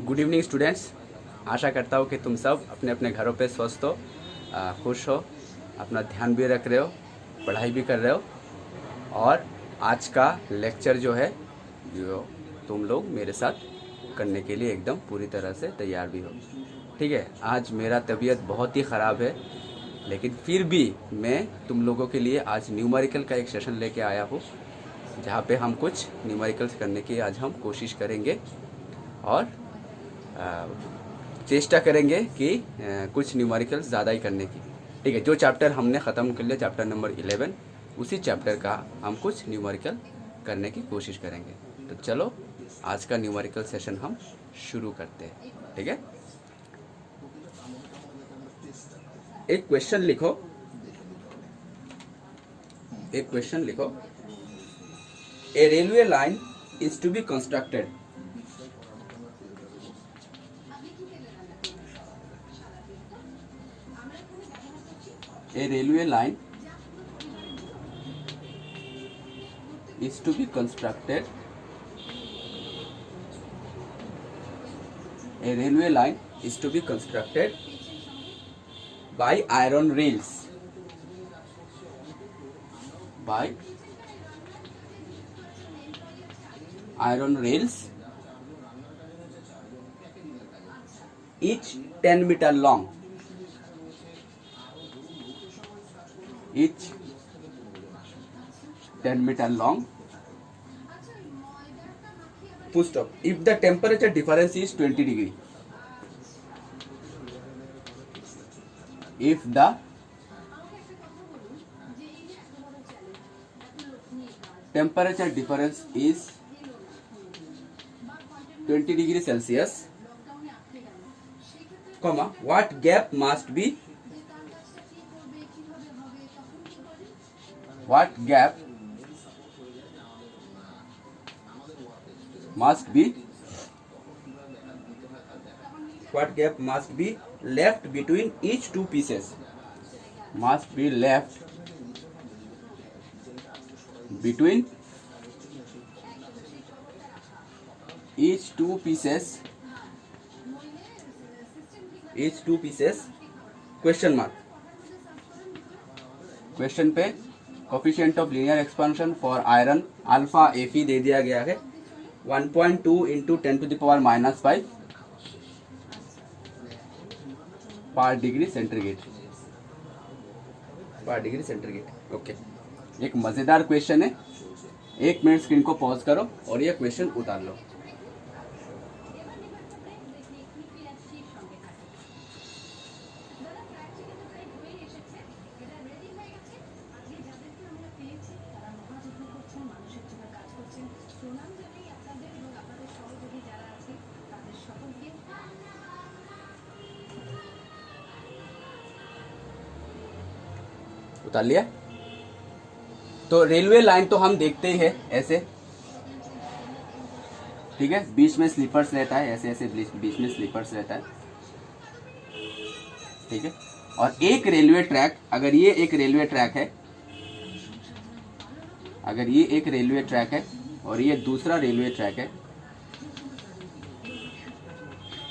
Good evening students. आशा करता हूँ कि तुम सब अपने अपने घरों पे स्वस्थ हो, खुश हो, अपना ध्यान भी रख रहे हो, पढ़ाई भी कर रहे हो। और आज का लेक्चर जो है जो तुम लोग मेरे साथ करने के लिए एकदम पूरी तरह से तैयार भी हो। ठीक है, आज मेरा तबीयत बहुत ही ख़राब है, लेकिन फिर भी मैं तुम लोगों के लिए आज न्यूमेरिकल का एक सेशन लेके आया हूँ, जहाँ पे हम कुछ न्यूमेरिकल्स करने की आज हम कोशिश करेंगे और चेष्टा करेंगे कि कुछ न्यूमेरिकल्स ज़्यादा ही करने की। ठीक है, जो चैप्टर हमने ख़त्म कर लिया, चैप्टर नंबर 11, उसी चैप्टर का हम कुछ न्यूमेरिकल करने की कोशिश करेंगे। तो चलो आज का न्यूमेरिकल सेशन हम शुरू करते हैं। ठीक है, एक क्वेश्चन लिखो, a railway line is to be constructed. A railway line is to be constructed. A railway line is to be constructed by iron rails. By iron rails, each 10 meter long. Each 10 meter long. Full stop. If the temperature difference is 20 degree. If the temperature difference is 20 degree Celsius, comma, what gap must be left between each two pieces? Must be left between each two pieces. Question mark. Question पे coefficient of linear expansion for iron alpha Fe दे दिया गया है 1.2 into 10⁻⁻5 पर degree centigrade. Okay, एक मजेदार question है। 1 minute screen को पॉज करो और ये क्वेश्चन उतार लो। उतार लिया? तो रेलवे लाइन तो हम देखते ही है ऐसे, ठीक है, बीच में स्लीपर्स रहता है, ऐसे बीच में स्लीपर्स रहता है, ठीक है। और एक रेलवे ट्रैक, अगर ये एक रेलवे ट्रैक है, और ये दूसरा रेलवे ट्रैक है,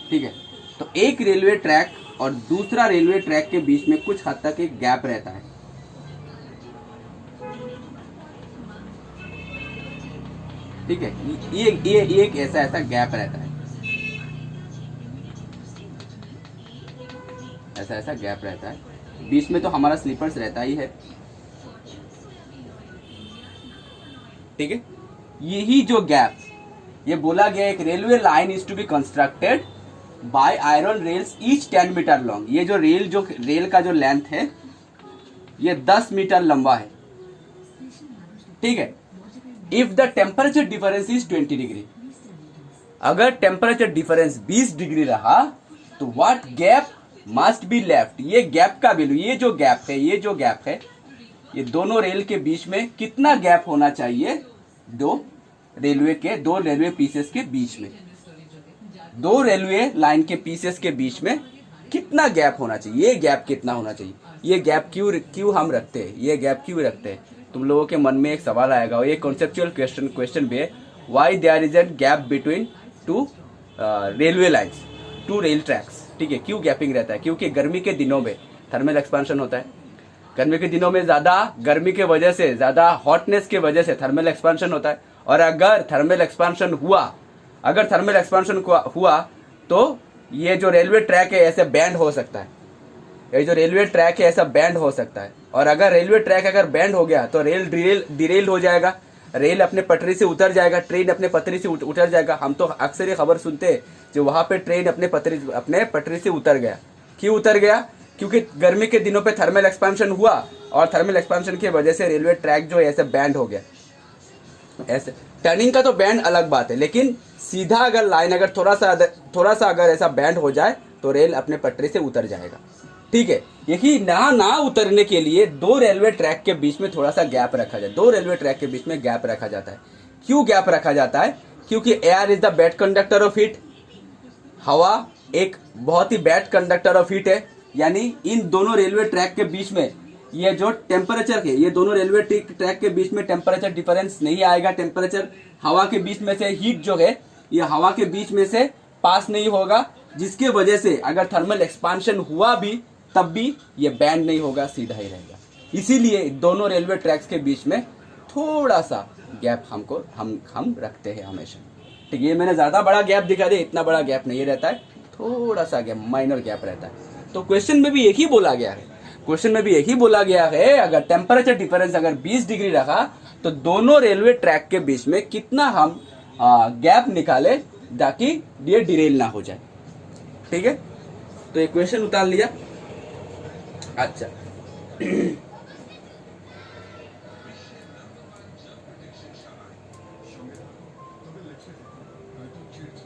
ठीक है, तो एक रेलवे ट्रैक और दूसरा रेलवे ट्रैक के बीच में कुछ हद तक एक गैप रहता है, ठीक है। ये एक ऐसा गैप रहता है, ऐसा गैप रहता है। बीच में तो हमारा स्लीपर्स रहता ही है, ठीक है। यही जो गैप, ये बोला गया एक railway line is to be constructed by iron rails each 10 metre long. ये जो रेल का जो लेंथ है ये 10 मीटर लंबा है, ठीक है। If the temperature difference is 20 degree, अगर टेम्परेचर डिफरेंस 20 डिग्री रहा तो what gap must be left. ये गैप का वैल्यू, ये जो गैप है, ये दोनों रेल के बीच में कितना गैप होना चाहिए? दो रेलवे पीसेस के बीच में, दो रेलवे लाइन के पीसेस के बीच में कितना गैप होना चाहिए? ये गैप कितना होना चाहिए? ये गैप क्यों हम रखते हैं? ये गैप क्यों रखते हैं? तुम लोगों के मन में एक सवाल आएगा, और ये कॉन्सेप्चुअल क्वेश्चन भी है, why there is an gap between two railway lines two rail tracks, ठीक है। क्यों गैपिंग रहता है? क्योंकि गर्मी के दिनों में थर्मल एक्सपांशन होता है। गर्मी के दिनों में ज़्यादा गर्मी के वजह से, ज़्यादा हॉटनेस के वजह से थर्मल एक्सपांशन होता है। और अगर थर्मल एक्सपांशन हुआ तो ये जो रेलवे ट्रैक है ऐसे बैंड हो सकता है। ये जो रेलवे ट्रैक है ऐसा बैंड हो सकता है। और अगर रेलवे ट्रैक अगर बैंड हो गया तो रेल डिरेल हो जाएगा, रेल अपने पटरी से उतर जाएगा, ट्रेन अपने पटरी से उतर जाएगा। हम तो अक्सर ये खबर सुनते हैं जो वहां पे ट्रेन अपने पटरी से उतर गया। क्यों उतर गया? क्योंकि गर्मी के दिनों पे थर्मल एक्सपांशन हुआ और थर्मल एक्सपांशन की वजह से रेलवे ट्रैक जो है ऐसे बैंड हो गया। ऐसे टर्निंग का तो बैंड अलग बात है, लेकिन सीधा अगर लाइन अगर थोड़ा सा अगर ऐसा बैंड हो जाए तो रेल अपने पटरी से उतर जाएगा, ठीक है। यही ना उतरने के लिए दो रेलवे ट्रैक के बीच में थोड़ा सा गैप रखा जाए। दो रेलवे ट्रैक के बीच में गैप रखा जाता है। क्यों गैप रखा जाता है? क्योंकि air is the bad conductor of heat. हवा एक बहुत ही बैड कंडक्टर ऑफ हीट है। यानी इन दोनों रेलवे ट्रैक के बीच में ये जो टेम्परेचर है, ये दोनों रेलवे ट्रैक के बीच में टेम्परेचर डिफरेंस नहीं आएगा। टेम्परेचर हवा के बीच में से, हीट जो है ये हवा के बीच में से पास नहीं होगा, जिसके वजह से अगर थर्मल एक्सपांशन हुआ भी तब भी ये बैंड नहीं होगा, सीधा ही रहेगा। इसीलिए दोनों रेलवे ट्रैक्स के बीच में थोड़ा सा गैप हम रखते हैं हमेशा, ठीक है। ये मैंने ज्यादा बड़ा गैप दिखा दिया, इतना बड़ा गैप नहीं रहता है, थोड़ा सा गैप, माइनर गैप रहता है। तो क्वेश्चन में भी यही बोला गया है, अगर टेम्परेचर डिफरेंस अगर 20 डिग्री रखा तो दोनों रेलवे ट्रैक के बीच में कितना हम गैप निकाले ताकि ये डिरेल ना हो जाए, ठीक है। तो ये क्वेश्चन उतार लिया। अच्छा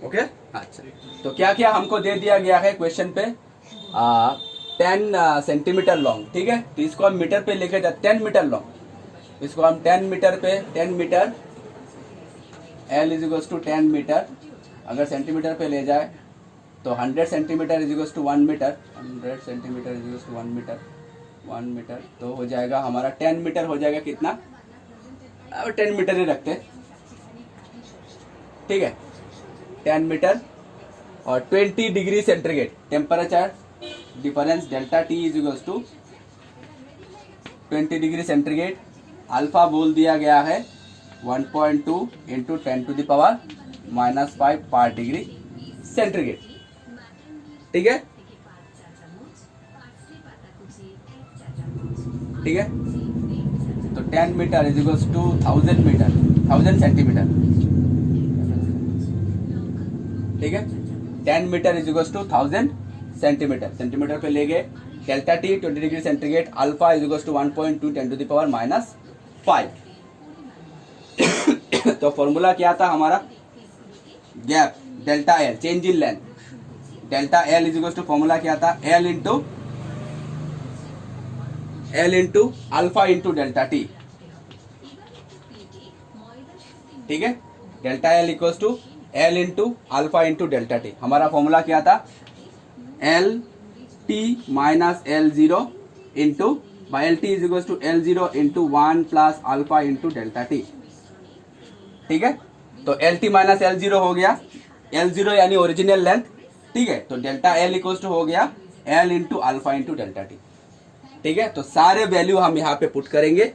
ओके, अच्छा तो क्या क्या हमको दे दिया गया है क्वेश्चन पे? 10 सेंटीमीटर लॉन्ग, ठीक है। तो इसको हम मीटर पे लेके जाते, 10 मीटर लॉन्ग, इसको हम 10 मीटर पे 10 metre L is equals to 10 metre. अगर सेंटीमीटर पे ले जाए तो 100 centimetre is equals to 1 metre, 100 centimetre is equals to 1 metre, 1 metre तो हो जाएगा हमारा 10 मीटर हो जाएगा कितना? अब 10 मीटर ही रखते, ठीक है। 10 मीटर और 20 degree centigrade temperature difference delta T is equals to 20 degree centigrade. Alpha बोल दिया गया है 1.2 इंटू 10⁻⁻5 पर डिग्री सेंटीग्रेड, ठीक है, ठीक है। तो 10 metre is equals to 1000 metre, 1000 centimetre, ठीक है। 10 metre is equals to 1000 centimetre, centimetre पे ले गए। Delta T 20 degree centigrade, alpha is equals to 1.2 10⁻⁻5। तो फॉर्मूला क्या था हमारा? Gap delta L, change in length, delta L is equals to formula क्या था? L into alpha into delta T, ठीक है। Delta L equals to L into alpha into delta T. हमारा formula क्या था? L T minus L zero into L T is equals to L zero into 1 plus alpha into delta T, ठीक है। तो L T minus L zero हो गया, L zero यानी original length, ठीक है। तो डेल्टा एल इक्वल्स टू हो गया L into alpha into delta T, ठीक है। तो सारे वैल्यू हम यहाँ पे पुट करेंगे,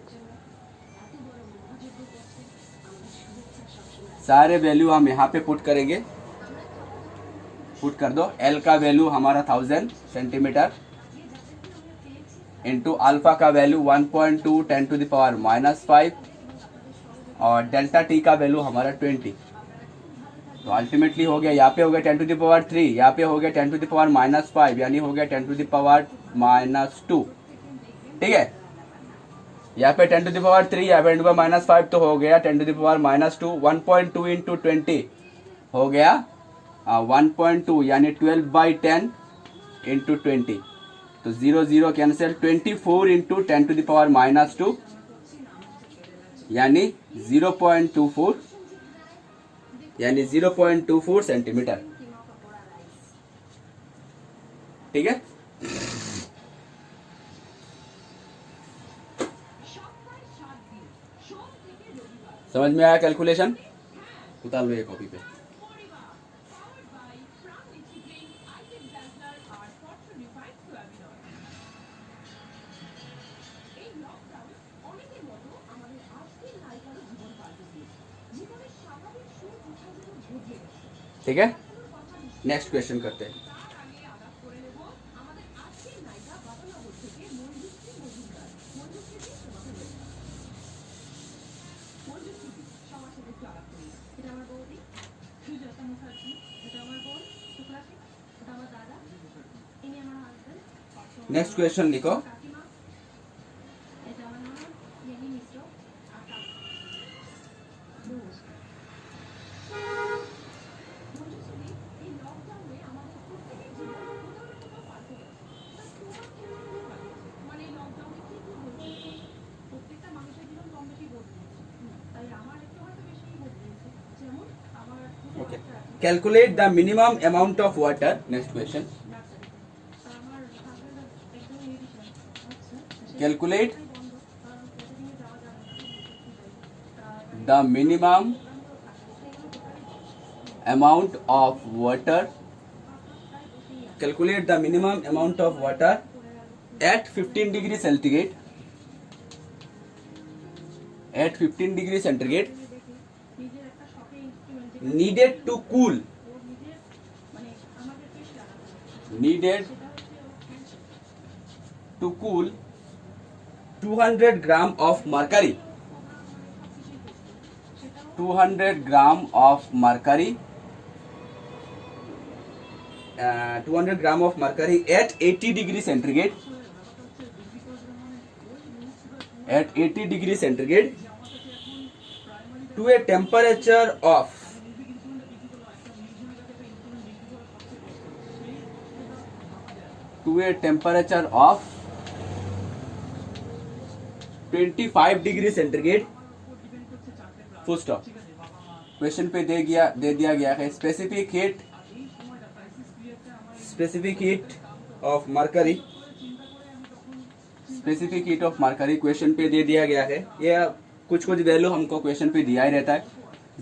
सारे वैल्यू हम यहाँ पे पुट करेंगे, पुट कर दो। एल का वैल्यू हमारा 1000 सेंटीमीटर इंटू अल्फा का वैल्यू 1.2 10⁻⁻5 और डेल्टा टी का वैल्यू हमारा 20। तो अल्टीमेटली हो गया, यहाँ पे हो गया 10⁻3, यहाँ पे हो गया 10⁻⁻5, यानी हो गया 10⁻⁻2, ठीक है। यहाँ पे 10⁻3, यहाँ पे 10⁻⁻5 तो हो गया 10⁻⁻2। 1.2 इंटू 20 हो गया 1.2 यानी 12/10 इंटू 20। तो 0 0 कैंसिल, 24 इंटू 10⁻⁻2 यानी 0.24, यानी 0.24 सेंटीमीटर, ठीक है। समझ में आया कैलकुलेशन? उतार लो ये कॉपी पे। ठीक है, नेक्स्ट क्वेश्चन करते हैं। नेक्स्ट क्वेश्चन लिखो। Okay. Calculate the minimum amount of water. Next question. Calculate the minimum amount of water. Calculate the minimum amount of water at 15 degrees centigrade. At 15 degrees centigrade needed to cool 200 gram of mercury. 200 gram of mercury. 200 gram of mercury at 80 degrees centigrade. At 80 degrees centigrade to a temperature of 25 degree centigrade. Full stop. Question पे दे दिया गया है specific heat of mercury. Specific heat of mercury question पे दे दिया गया है। ये कुछ वैल्यू हमको क्वेश्चन पे दिया ही रहता है।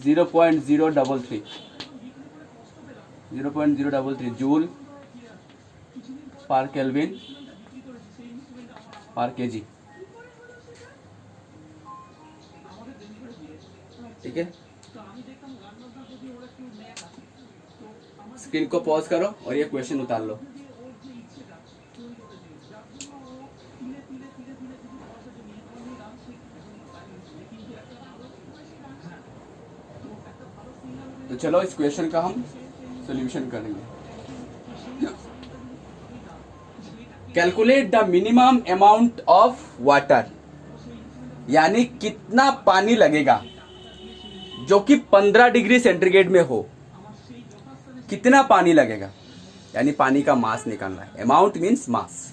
0.033 जूल पर केल्विन पर केजी। ठीक है, स्क्रीन को पॉज करो और ये क्वेश्चन उतार लो। तो चलो इस क्वेश्चन का हम सॉल्यूशन करेंगे। Calculate the minimum amount of water, यानी कितना पानी लगेगा जो कि 15 डिग्री सेंटीग्रेड में हो। कितना पानी लगेगा यानी पानी का मास निकालना है। Amount means mass.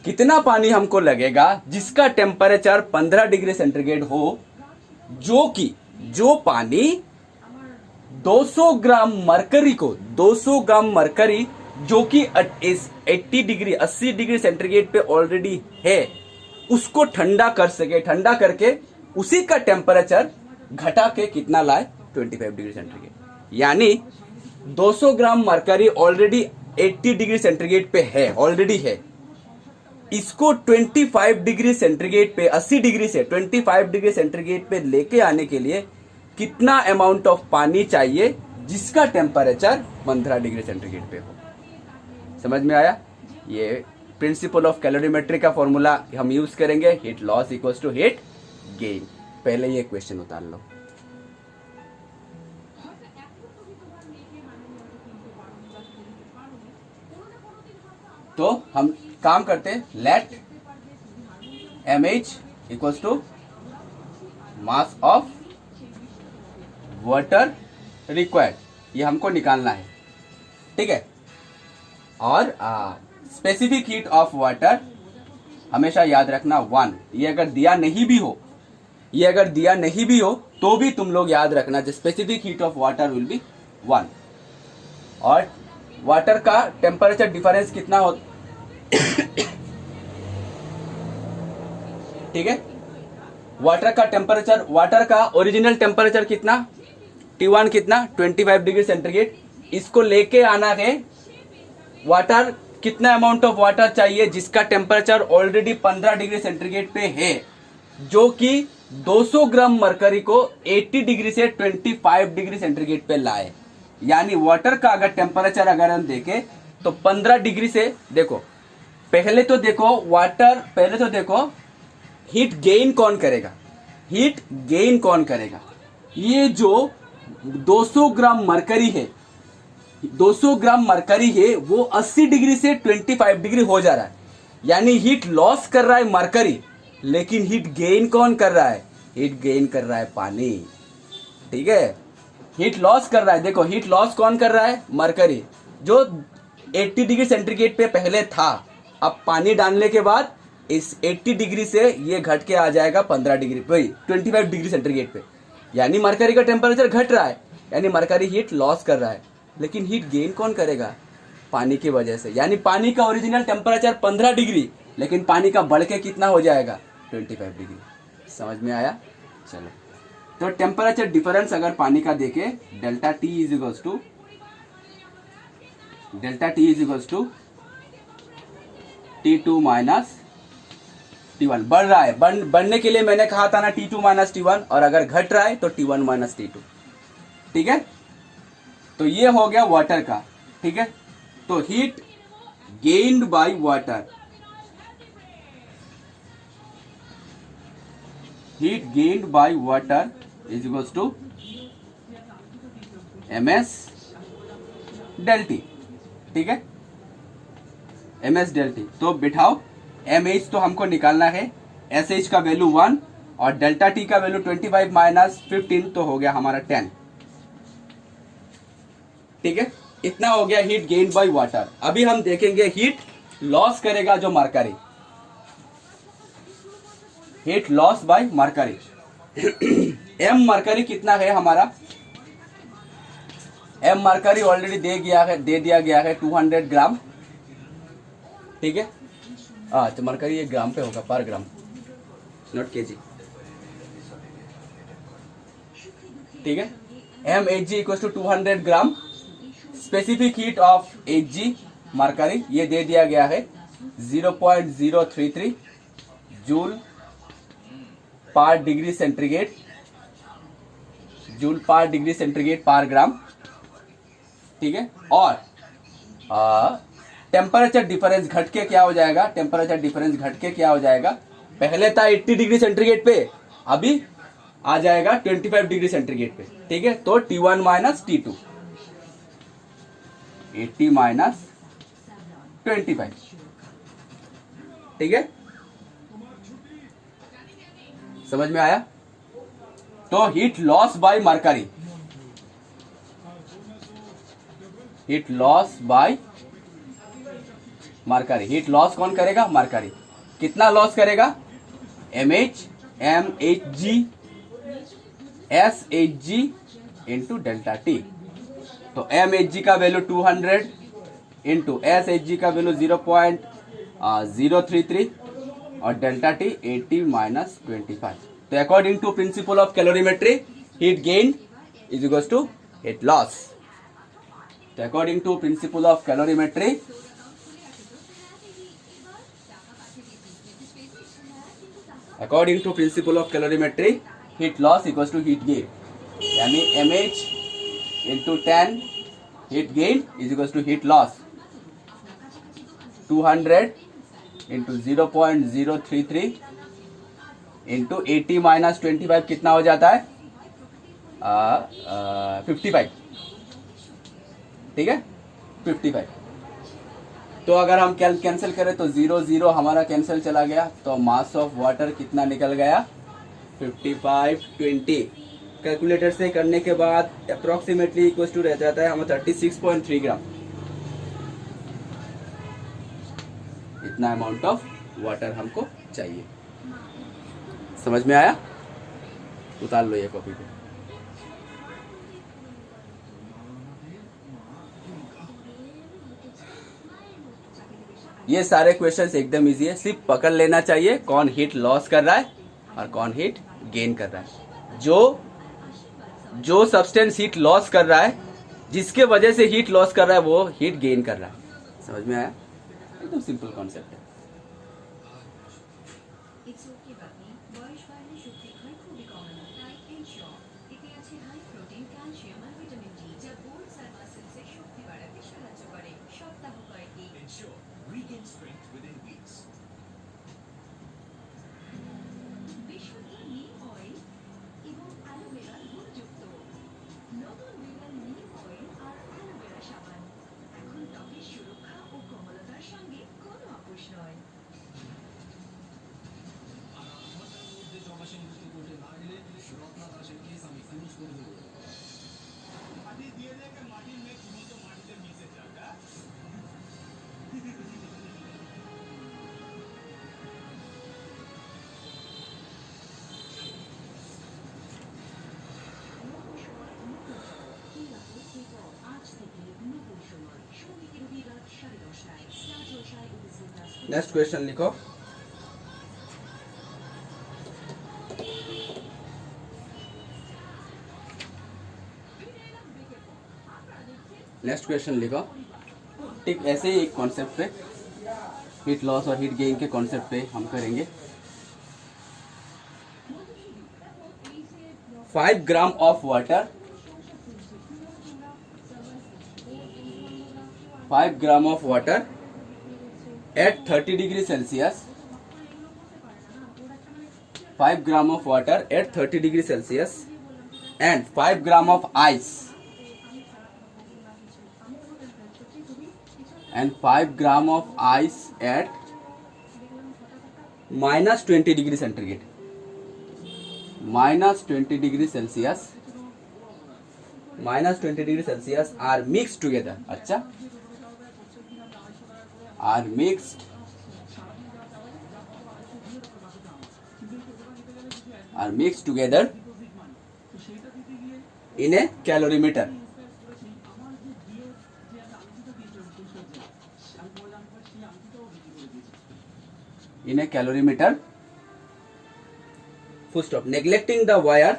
कितना पानी हमको लगेगा जिसका टेम्परेचर 15 डिग्री सेंटीग्रेड हो, जो पानी 200 ग्राम मरकरी जो कि 80 डिग्री सेंटीग्रेड पे ऑलरेडी है, उसको ठंडा कर सके। ठंडा करके उसी का टेम्परेचर घटा के कितना लाए 25 डिग्री सेंटीग्रेड। यानी 200 ग्राम मरकरी ऑलरेडी 80 डिग्री सेंटीग्रेड पे है, ऑलरेडी है। इसको 25 डिग्री सेंटीग्रेड पे 80 डिग्री से 25 डिग्री सेंटीग्रेड पे लेके आने के लिए कितना अमाउंट ऑफ पानी चाहिए जिसका टेम्परेचर 15 डिग्री सेंटीग्रेड पे हो। समझ में आया? ये प्रिंसिपल ऑफ कैलोरीमेट्री का फॉर्मूला हम यूज करेंगे। Heat loss equals to heat gain. पहले ये क्वेश्चन उतार लो। तो हम काम करते हैं, let mh equals to mass of water required, ये हमको निकालना है। ठीक है, और स्पेसिफिक हीट ऑफ वाटर हमेशा याद रखना 1। ये अगर दिया नहीं भी हो तो भी तुम लोग याद रखना specific heat of water will be 1। और वाटर का टेम्परेचर डिफरेंस कितना हो ठीक है, वाटर का ओरिजिनल टेम्परेचर कितना, T1 कितना 25 डिग्री सेंटीग्रेड। इसको लेके आना है वाटर, कितना अमाउंट ऑफ वाटर चाहिए जिसका टेम्परेचर ऑलरेडी 15 डिग्री सेंटीग्रेड पे है, जो कि 200 ग्राम मरकरी को 80 डिग्री से 25 डिग्री सेंटीग्रेड पे लाए। यानी वाटर का अगर टेम्परेचर अगर हम देखें तो 15 डिग्री से देखो, पहले तो देखो हीट गेन कौन करेगा, हीट गेन कौन करेगा। ये जो 200 ग्राम मरकरी है, 200 ग्राम मरकरी है, वो 80 डिग्री से 25 डिग्री हो जा रहा है, यानी हीट लॉस कर रहा है मरकरी, लेकिन हीट गेन कौन कर रहा है, हीट गेन कर रहा है पानी। ठीक है, हीट लॉस कर रहा है, देखो हीट लॉस कौन कर रहा है, मरकरी, जो 80 डिग्री सेंटीग्रेड पे पहले था, अब पानी डालने के बाद इस 80 डिग्री से ये घट के आ जाएगा 15 डिग्री पे, 25 डिग्री सेंटीग्रेड पे, यानी मरकरी का टेम्परेचर घट रहा है, यानी मरकरी हीट लॉस कर रहा है, लेकिन हीट गेन कौन करेगा, पानी की वजह से। यानी पानी का ओरिजिनल टेम्परेचर 15 डिग्री, लेकिन पानी का बढ़ के कितना हो जाएगा, 25 डिग्री। समझ में आया? चलो, तो टेम्परेचर डिफरेंस अगर पानी का देखे, delta T is equals to T2 minus T1। बढ़ रहा है, बढ़ने के लिए मैंने कहा था ना T2 माइनस T1, और अगर घट रहा है तो T1 माइनस T2। ठीक है, तो ये हो गया वाटर का। ठीक है, तो heat gained by water, heat gained by water is equals to ms del T। ठीक है, ms del T। तो बिठाओ, mh तो हमको निकालना है, sh का वैल्यू 1 और डेल्टा T का वैल्यू 25 माइनस 15, तो हो गया हमारा 10। ठीक है, इतना हो गया हीट गेन्ड बाय वाटर। अभी हम देखेंगे हीट लॉस करेगा जो mercury, heat loss by mercury. m mercury कितना है हमारा, m मरकरी ऑलरेडी दे दिया गया है 200 ग्राम। ठीक है, तो मरकरी ये ग्राम पे होगा, पर ग्राम, नॉट केजी। ठीक है, mHg equal to 200 gram, specific heat of Hg mercury ये दे दिया गया है 0.033 joule per degree centigrade, joule per degree centigrade per gram. ठीक है, और टेम्परेचर डिफरेंस घट के क्या हो जाएगा, टेम्परेचर डिफरेंस घट के क्या हो जाएगा, पहले था 80 डिग्री सेंटीग्रेड पे, अभी आ जाएगा 25 डिग्री सेंटीग्रेड पे। ठीक है, तो T1 माइनस T2, 80 माइनस 25। ठीक है, समझ में आया? तो heat loss by mercury, heat loss by mercury, heat loss कौन करेगा, मरकरी। कितना लॉस करेगा, mHg SHg into delta T. तो mHg का वैल्यू 200 इंटू SHg का वैल्यू 0.033 और डेल्टा टी 80 माइनस 25। तो according to principle of calorimetry, heat gain is equals to heat loss. तो according to principle of calorimetry, according to principle of calorimetry, heat loss equals to heat gain, यानी mH into 10 heat gain is equals to heat loss 200 into 0.033 into 80 minus 25 कितना हो जाता है, 55। ठीक है, 55। तो अगर हम कैंसिल करें तो 0 0 हमारा कैंसिल चला गया, तो मास ऑफ वाटर कितना निकल गया, 55 20। कैलकुलेटर से करने के बाद अप्रोक्सीमेटली इक्वल टू रह जाता है हमें 36.3 ग्राम। इतना अमाउंट ऑफ वाटर हमको चाहिए। समझ में आया? उतार लो ये कॉपी को। ये सारे क्वेश्चंस एकदम इजी है, सिर्फ पकड़ लेना चाहिए कौन हीट लॉस कर रहा है और कौन हीट गेन कर रहा है। जो सब्सटेंस हीट लॉस कर रहा है, जिसके वजह से हीट लॉस कर रहा है, वो हीट गेन कर रहा है। समझ में आया? एकदम सिंपल कॉन्सेप्ट है। नेक्स्ट क्वेश्चन लिखो। नेक्स्ट क्वेश्चन लिखो। ठीक ऐसे ही एक कॉन्सेप्ट पे, हीट लॉस और हीट गेन के कॉन्सेप्ट पे हम करेंगे। 5 gram of water, 5 gram of water at 30 degree Celsius, 5 gram of water at 30 degree Celsius and 5 gram of ice, and 5 gram of ice at minus 20 degree centigrade, minus 20 degree Celsius, minus 20 degree Celsius are mixed together. अच्छा, are mixed together in a calorimeter. In a calorimeter. Full stop. Neglecting the wire,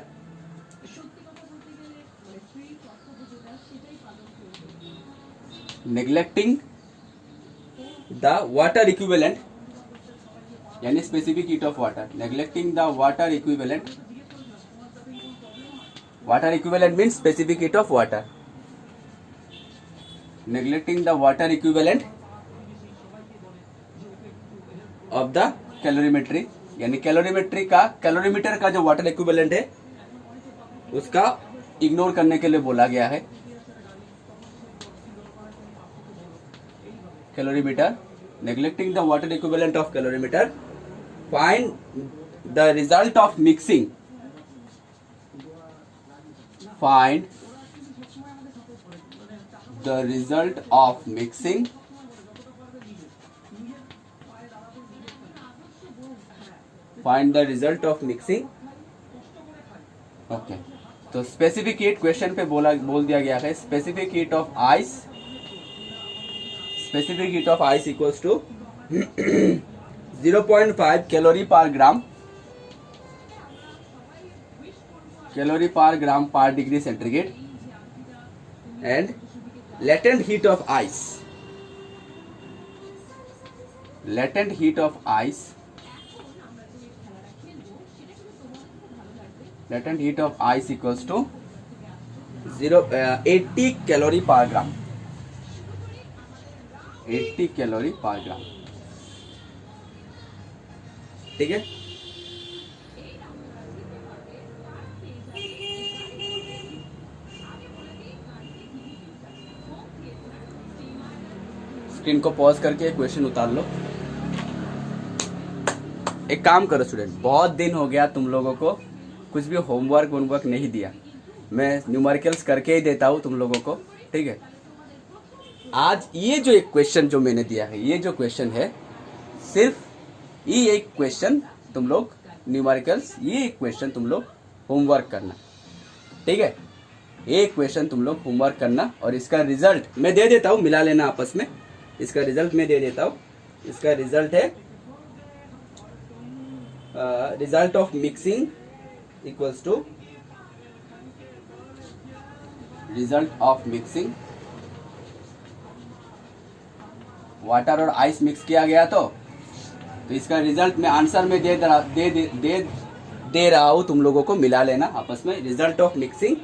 neglecting the water equivalent, यानी specific heat of water, neglecting the water equivalent, water equivalent means specific heat of water, neglecting the water equivalent of the calorimetry, यानी calorimetry का, calorimeter का जो water equivalent है उसका ignore करने के लिए बोला गया है। Calorimeter, neglecting the water equivalent of calorimeter, find the result of mixing, find the result of mixing, find the result of mixing. Okay, तो स्पेसिफिक हीट क्वेश्चन पे बोल दिया गया है, specific heat of ice, specific heat of ice equals to 0.5 calorie per gram, calorie per gram per degree centigrade, and latent heat of ice, latent heat of ice, latent heat of ice equals to 80 calorie per gram, 80 calorie पर gram. ठीक है, screen को pause करके question उतार लो। एक काम करो student, बहुत दिन हो गया तुम लोगों को कुछ भी होमवर्क नहीं दिया, मैं न्यूमेरिकल्स करके ही देता हूँ तुम लोगों को। ठीक है, आज ये जो एक क्वेश्चन जो मैंने दिया है, ये जो क्वेश्चन है, सिर्फ ये एक क्वेश्चन तुम लोग न्यूमेरिकल्स, ये एक क्वेश्चन तुम लोग होमवर्क करना। ठीक है, ये क्वेश्चन तुम लोग होमवर्क करना और इसका रिजल्ट मैं दे देता हूँ, मिला लेना आपस में। इसका रिजल्ट मैं दे देता हूँ। इसका रिजल्ट है result of mixing equals to result of mixing, water और आइस मिक्स किया गया तो इसका रिजल्ट मैं आंसर में दे रहा हूं, तुम लोगों को मिला लेना आपस में। Result of mixing,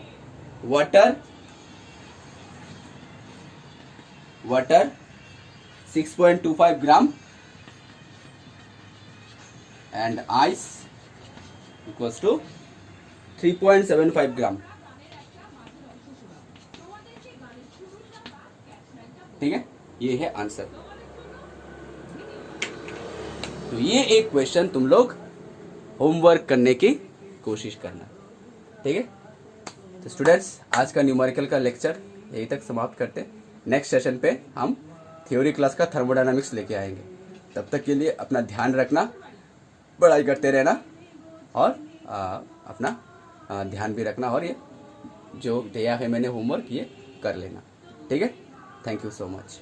water 6.25 gram and ice equals to 3.75 gram. ठीक है, ये है आंसर। तो ये एक क्वेश्चन तुम लोग होमवर्क करने की कोशिश करना। ठीक है, तो स्टूडेंट्स आज का न्यूमेरिकल का लेक्चर यही तक समाप्त करते हैं। नेक्स्ट सेशन पे हम थ्योरी क्लास का थर्मोडायनामिक्स लेके आएंगे। तब तक के लिए अपना ध्यान रखना, पढ़ाई करते रहना और अपना ध्यान भी रखना, और ये जो दिया है मैंने होमवर्क ये कर लेना। ठीक है, थैंक यू सो मच।